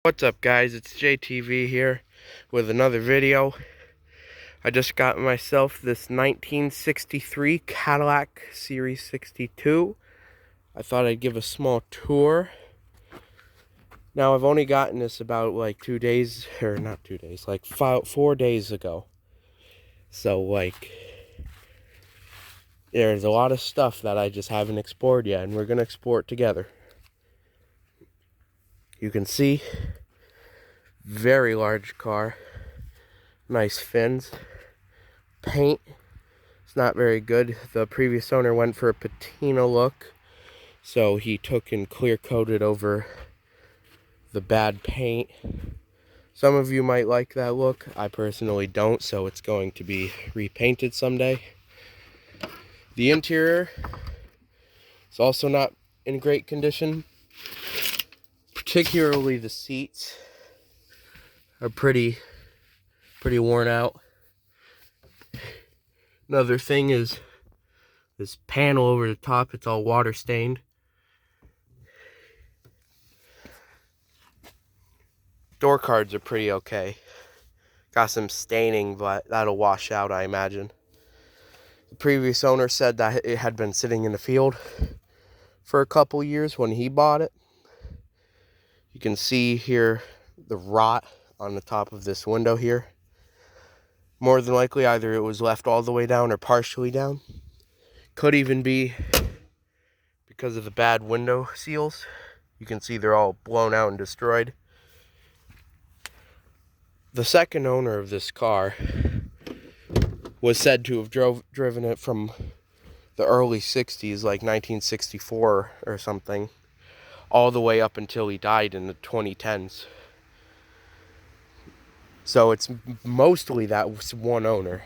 What's up, guys? It's JTV here with another video. I just got myself this 1963 Cadillac Series 62. I thought I'd give a small tour. Now, I've only gotten this about like 2 days, or not 2 days, like 4 days ago. So there's a lot of stuff that I just haven't explored yet, and we're gonna explore it together. You can see, very large car, nice fins. Paint, it's not very good. The previous owner went for a patina look, so he took and clear coated over the bad paint. Some of you might like that look. I personally don't, so it's going to be repainted someday. The interior is also not in great condition. Particularly the seats are pretty worn out. Another thing is this panel over the top, it's all water stained. Door cards are pretty okay. Got some staining, but that'll wash out, I imagine. The previous owner said that it had been sitting in the field for a couple years when he bought it. You can see here the rot on the top of this window here. More than likely, either it was left all the way down or partially down. Could even be because of the bad window seals. You can see they're all blown out and destroyed. The second owner of this car was said to have driven it from the early 60s, like 1964 or something, all the way up until he died in the 2010s. So it's mostly that one owner.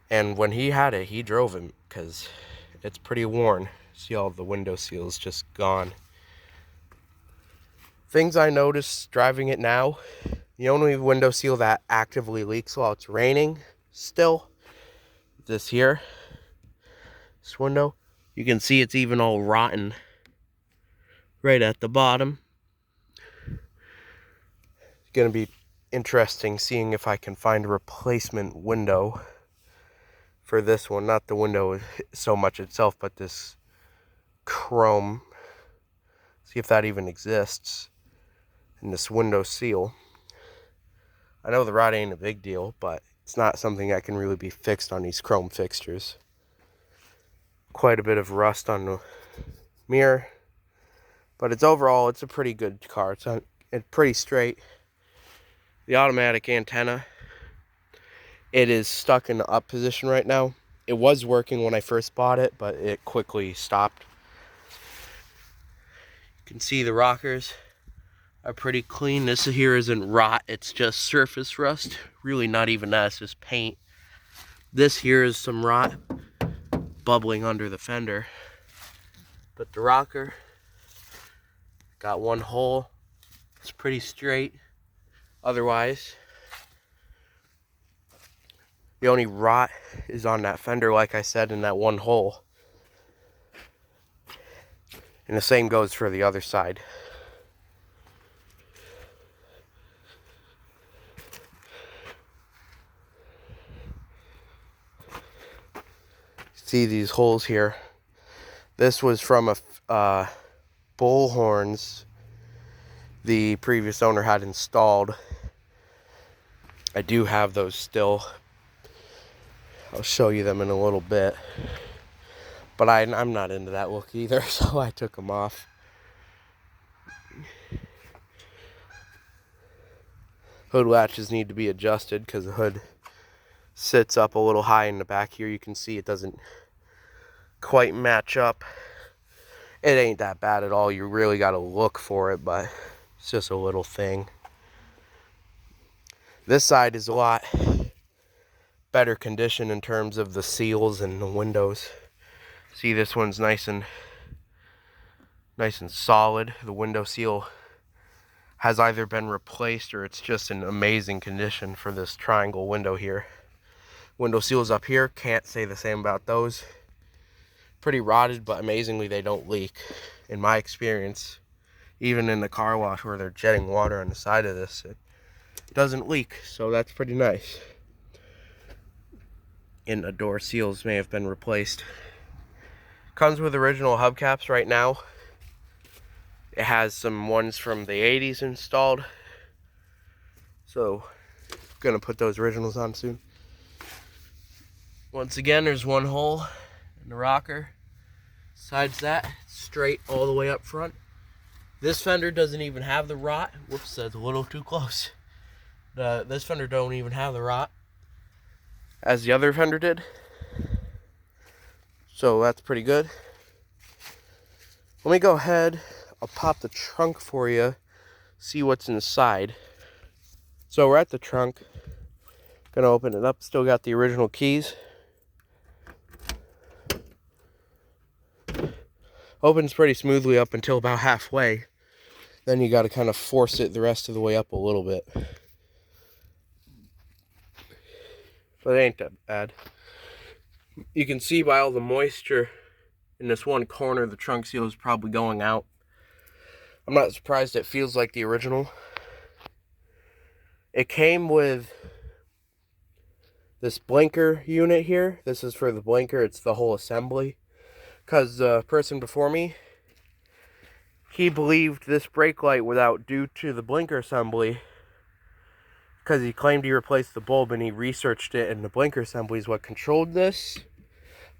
And when he had it, he drove it because it's pretty worn. See all the window seals just gone. Things I noticed driving it now, the only window seal that actively leaks while it's raining still, this window. You can see it's even all rotten right at the bottom. It's going to be interesting seeing if I can find a replacement window for this one. Not the window so much itself, but this chrome. See if that even exists. And this window seal. I know the rot ain't a big deal, but it's not something that can really be fixed on these chrome fixtures. Quite a bit of rust on the mirror. But it's a pretty good car. It's pretty straight. The automatic antenna, it is stuck in the up position right now. It was working when I first bought it, but it quickly stopped. You can see the rockers are pretty clean. This here isn't rot, it's just surface rust. Really not even that, it's just paint. This here is some rot bubbling under the fender. But the rocker got one hole. It's pretty straight. Otherwise, the only rot is on that fender, like I said, in that one hole. And the same goes for the other side. See these holes here. This was from a bull horns the previous owner had installed. I do have those still. I'll show you them in a little bit. But I'm not into that look either, so I took them off. Hood latches need to be adjusted because the hood sits up a little high in the back here. You can see it doesn't quite match up. It ain't that bad at all. You really got to look for it, but it's just a little thing. This side is a lot better condition in terms of the seals and the windows. See, this one's nice and solid. The window seal has either been replaced or it's just in amazing condition for this triangle window here. Window seals up here, can't say the same about those. Pretty rotted, but amazingly they don't leak. In my experience, even in the car wash where they're jetting water on the side of this, it doesn't leak, so that's pretty nice. And the door seals may have been replaced. Comes with original hubcaps right now. It has some ones from the 80s installed, so I'm gonna put those originals on soon. Once again, there's one hole in the rocker. Besides that, it's straight all the way up front. This fender doesn't even have the rot. Whoops, that's a little too close. This fender don't even have the rot, as the other fender did. So that's pretty good. Let me go ahead, I'll pop the trunk for you, see what's inside. So we're at the trunk. Gonna open it up, still got the original keys. Opens pretty smoothly up until about halfway. Then you gotta kind of force it the rest of the way up a little bit. But it ain't that bad. You can see by all the moisture in this one corner, the trunk seal is probably going out. I'm not surprised it feels like the original. It came with this blinker unit here. This is for the blinker, it's the whole assembly. Because the person before me, he believed this brake light was out due to the blinker assembly. Because he claimed he replaced the bulb and he researched it, and the blinker assembly is what controlled this.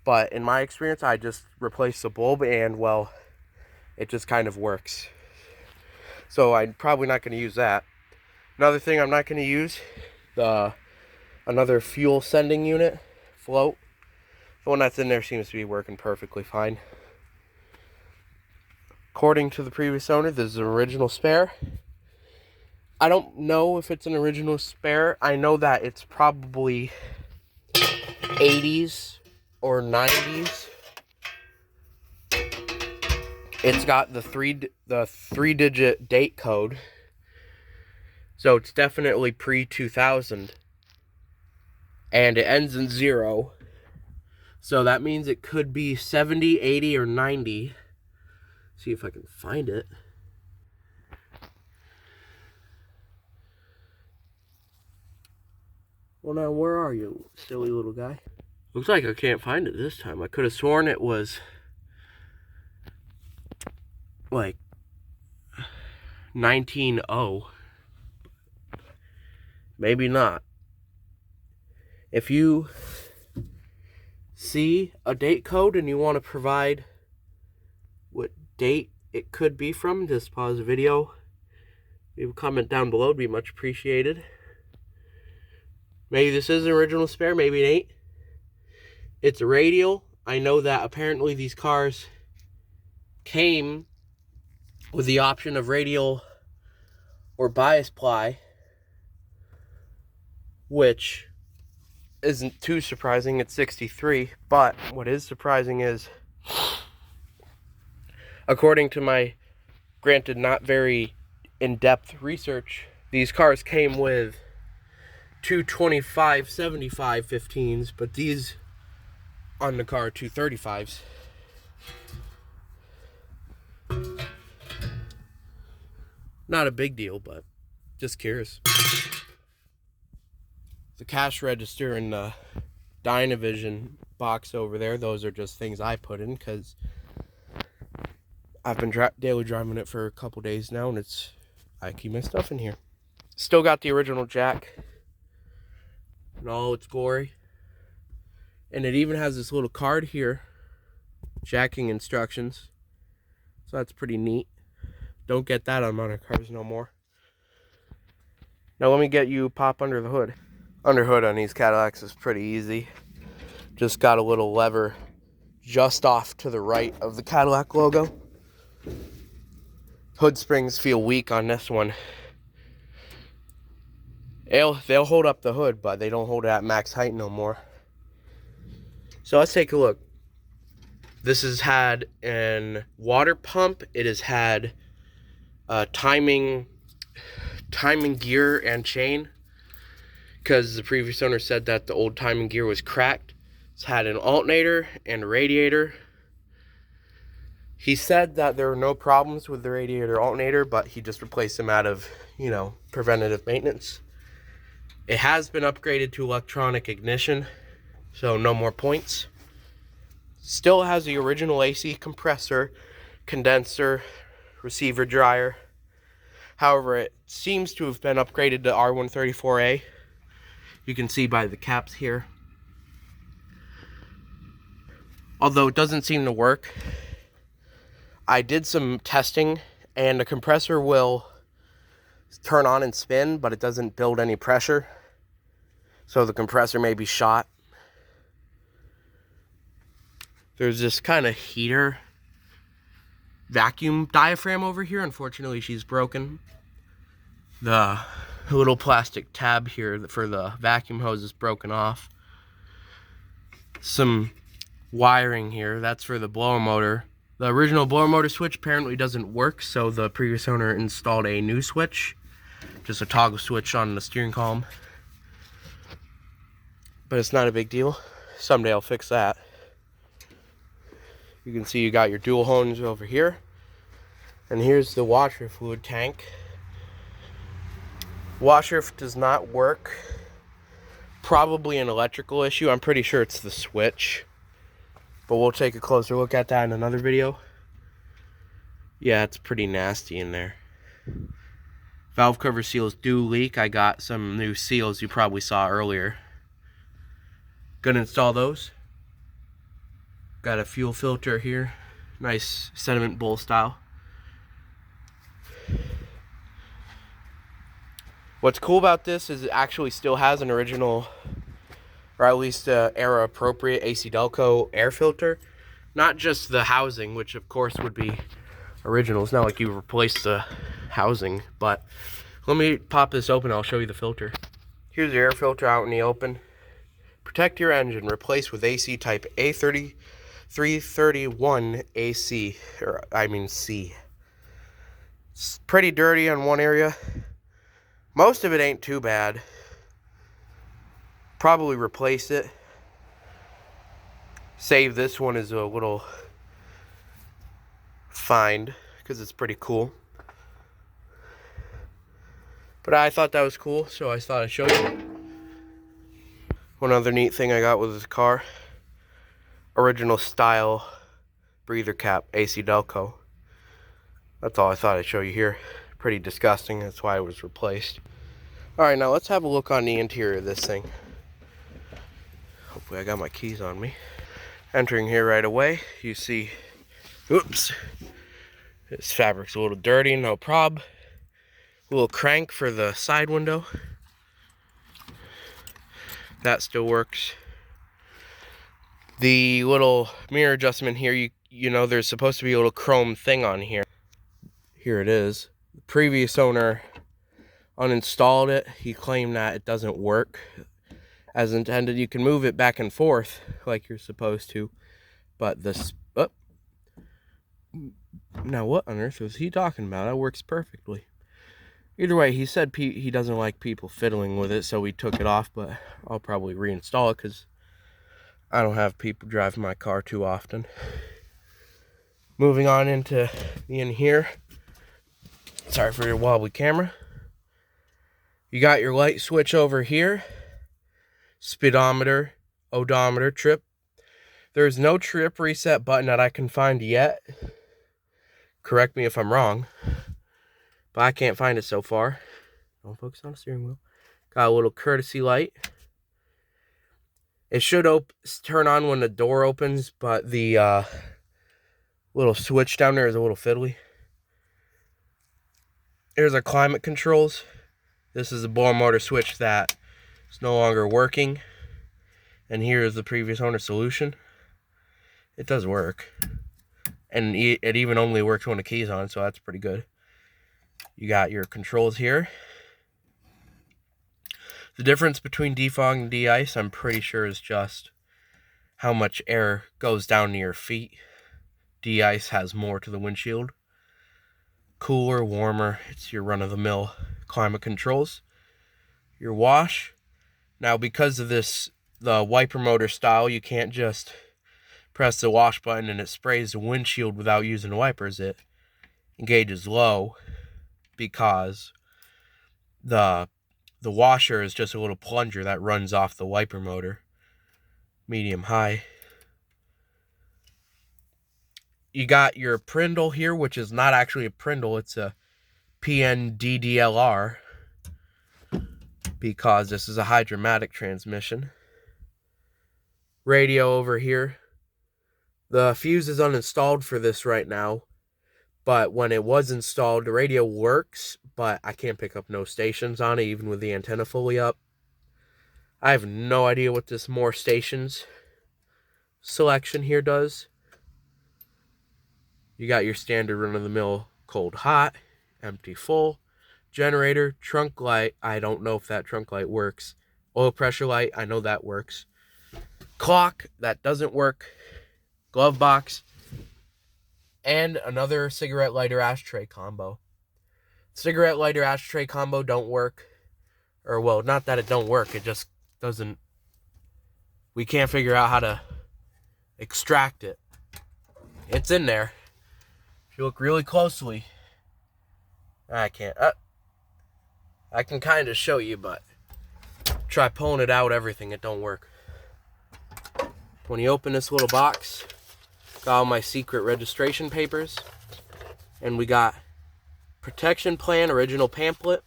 But in my experience, I just replaced the bulb and, well, it just kind of works. So I'm probably not going to use that. Another thing I'm not going to use, another fuel sending unit, float. The one that's in there seems to be working perfectly fine. According to the previous owner, this is an original spare. I don't know if it's an original spare. I know that it's probably 80s or 90s. It's got the three-digit date code, so it's definitely pre-2000, and it ends in 0. So that means it could be 70, 80, or 90. See if I can find it. Well, now where are you, silly little guy? Looks like I can't find it this time. I could have sworn it was like 1900. Maybe not. If you see a date code and you want to provide what date it could be from, just pause the video. Leave a comment down below, it'd be much appreciated. Maybe this is an original spare, maybe it ain't. It's a radial. I know that apparently these cars came with the option of radial or bias ply, which isn't too surprising at 63, but what is surprising is, according to my, granted not very in-depth research, these cars came with two 25/75 15s, but these on the car are 235s. Not a big deal, but just curious. The cash register and the Dynavision box over there, those are just things I put in because I've been daily driving it for a couple days now, and I keep my stuff in here. Still got the original jack in all its glory. And it even has this little card here, jacking instructions. So that's pretty neat. Don't get that on modern cars no more. Now let me get you pop under the hood. Under hood on these Cadillacs is pretty easy. Just got a little lever just off to the right of the Cadillac logo. Hood springs feel weak on this one. They'll hold up the hood, but they don't hold it at max height no more. So let's take a look. This has had a water pump. It has had timing gear and chain, because the previous owner said that the old timing gear was cracked. It's had an alternator and a radiator. He said that there were no problems with the radiator alternator, but he just replaced them out of, preventative maintenance. It has been upgraded to electronic ignition, so no more points. Still has the original AC compressor, condenser, receiver dryer. However, it seems to have been upgraded to R134A. You can see by the caps here. Although it doesn't seem to work. I did some testing, and the compressor will turn on and spin, but it doesn't build any pressure. So the compressor may be shot. There's this kind of heater vacuum diaphragm over here. Unfortunately, she's broken. The little plastic tab here for the vacuum hose is broken off. Some wiring here, that's for the blower motor. The original blower motor switch apparently doesn't work, so the previous owner installed a new switch. Just a toggle switch on the steering column. But it's not a big deal. Someday I'll fix that. You can see you got your dual hones over here. And here's the washer fluid tank. Washer does not work. Probably an electrical issue. I'm pretty sure it's the switch. But we'll take a closer look at that in another video. Yeah, it's pretty nasty in there. Valve cover seals do leak. I got some new seals you probably saw earlier. Gonna install those. Got a fuel filter here. Nice sediment bowl style. What's cool about this is it actually still has an original, or at least era appropriate AC Delco air filter. Not just the housing, which of course would be original. It's not like you replace the housing, but let me pop this open. I'll show you the filter. Here's your air filter out in the open. Protect your engine. Replace with AC type A331 AC, or I mean C. It's pretty dirty on one area. Most of it ain't too bad. Probably replace it. Save this one as a little find because it's pretty cool. But I thought that was cool, so I thought I'd show you. One other neat thing I got with this car. Original style breather cap, AC Delco. That's all I thought I'd show you here. Pretty disgusting, that's why it was replaced. Alright, now let's have a look on the interior of this thing. Hopefully I got my keys on me. Entering here right away, you see, oops, this fabric's a little dirty, no prob. Little crank for the side window. That still works. The little mirror adjustment here, you know there's supposed to be a little chrome thing on here. Here it is. The previous owner uninstalled it. He claimed that it doesn't work as intended. You can move it back and forth like you're supposed to, but this, now what on earth was he talking about? That works perfectly. Either way, he said he doesn't like people fiddling with it, so we took it off, but I'll probably reinstall it because I don't have people drive my car too often. Moving on into in here. Sorry for your wobbly camera. You got your light switch over here. Speedometer, odometer, trip. There's no trip reset button that I can find yet. Correct me if I'm wrong, but I can't find it so far. Don't focus on the steering wheel. Got a little courtesy light. It should turn on when the door opens, but the little switch down there is a little fiddly. Here's our climate controls. This is a blower motor switch that is no longer working. And here is the previous owner solution. It does work. And it even only works when the key's on, so that's pretty good. You got your controls here. The difference between defog and de-ice, I'm pretty sure, is just how much air goes down to your feet. De-ice has more to the windshield. Cooler, warmer, it's your run-of-the-mill climate controls. Your wash. Now, because of this, the wiper motor style, you can't just press the wash button and it sprays the windshield without using wipers, it engages low because the washer is just a little plunger that runs off the wiper motor. Medium high. You got your Prindle here, which is not actually a Prindle, it's a PNDDLR, because this is a hydromatic transmission. Radio over here. The fuse is uninstalled for this right now, but when it was installed, the radio works, but I can't pick up no stations on it, even with the antenna fully up. I have no idea what this more stations selection here does. You got your standard run-of-the-mill cold hot, empty full, generator, trunk light. I don't know if that trunk light works. Oil pressure light, I know that works. Clock, that doesn't work. Glove box, and another cigarette lighter ashtray combo. Cigarette lighter ashtray combo don't work. Or, well, not that it don't work, it just doesn't. We can't figure out how to extract it. It's in there. If you look really closely, I can't. I can kind of show you, but try pulling it out, everything, it don't work. When you open this little box, got all my secret registration papers, and we got protection plan, original pamphlet,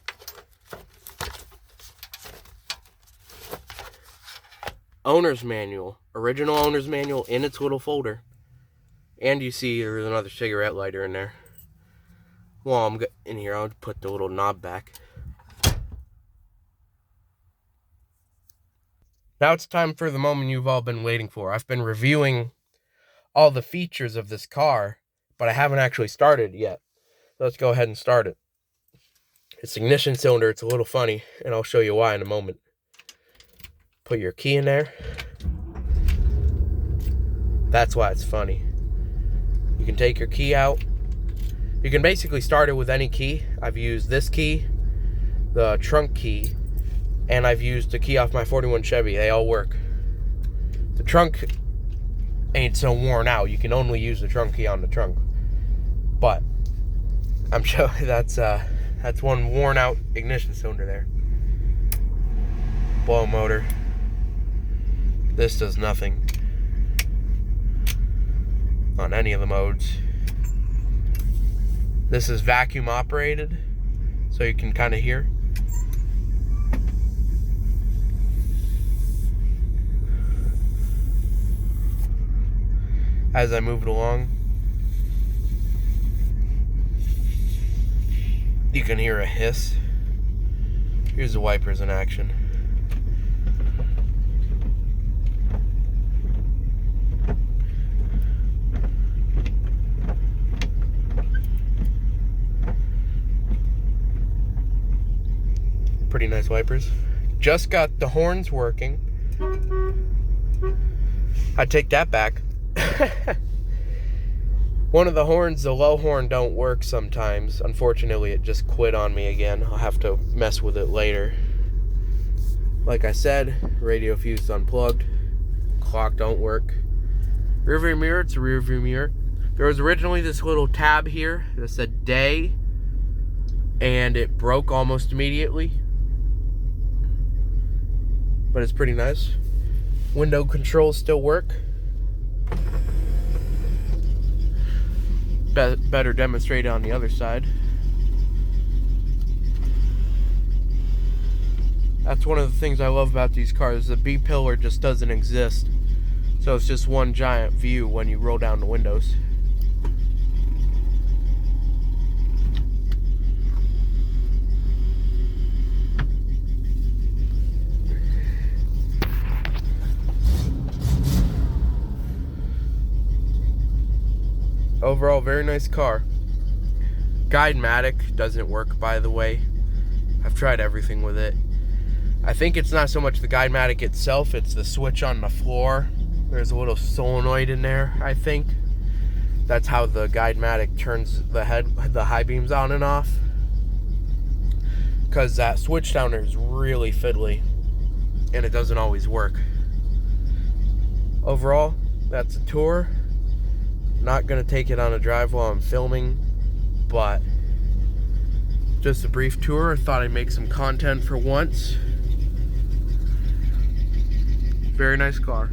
owner's manual, original owner's manual in its little folder, and you see there's another cigarette lighter in there. Well, I'm in here, I'll put the little knob back. Now it's time for the moment you've all been waiting for. I've been reviewing all the features of this car, but I haven't actually started yet. Let's go ahead and start it. Its ignition cylinder, it's a little funny, and I'll show you why in a moment. Put your key in there. That's why it's funny. You can take your key out. You can basically start it with any key. I've used this key, the trunk key, and I've used the key off my 41 Chevy. They all work. The trunk ain't so worn out. You can only use the trunk key on the trunk. But I'm sure that's one worn out ignition cylinder there. Blow motor. This does nothing on any of the modes. This is vacuum operated, so you can kind of hear. As I move it along, you can hear a hiss. Here's the wipers in action. Pretty nice wipers. Just got the horns working. I take that back. One of the horns, the low horn, don't work sometimes. Unfortunately, it just quit on me again. I'll have to mess with it later. Like I said, radio fuse unplugged. Clock don't work. Rear view mirror, it's a rear view mirror. There was originally this little tab here that said day, and it broke almost immediately. But it's pretty nice. Window controls still work. Better demonstrated on the other side. That's one of the things I love about these cars. The B-pillar just doesn't exist. So it's just one giant view when you roll down the windows. Overall, very nice car. Guidematic doesn't work, by the way. I've tried everything with it. I think it's not so much the Guidematic itself, it's the switch on the floor. There's a little solenoid in there, I think. That's how the Guidematic turns the high beams on and off. Because that switch down there is really fiddly, and it doesn't always work. Overall, that's a tour. Not gonna take it on a drive while I'm filming, but just a brief tour. Thought I'd make some content for once. Very nice car.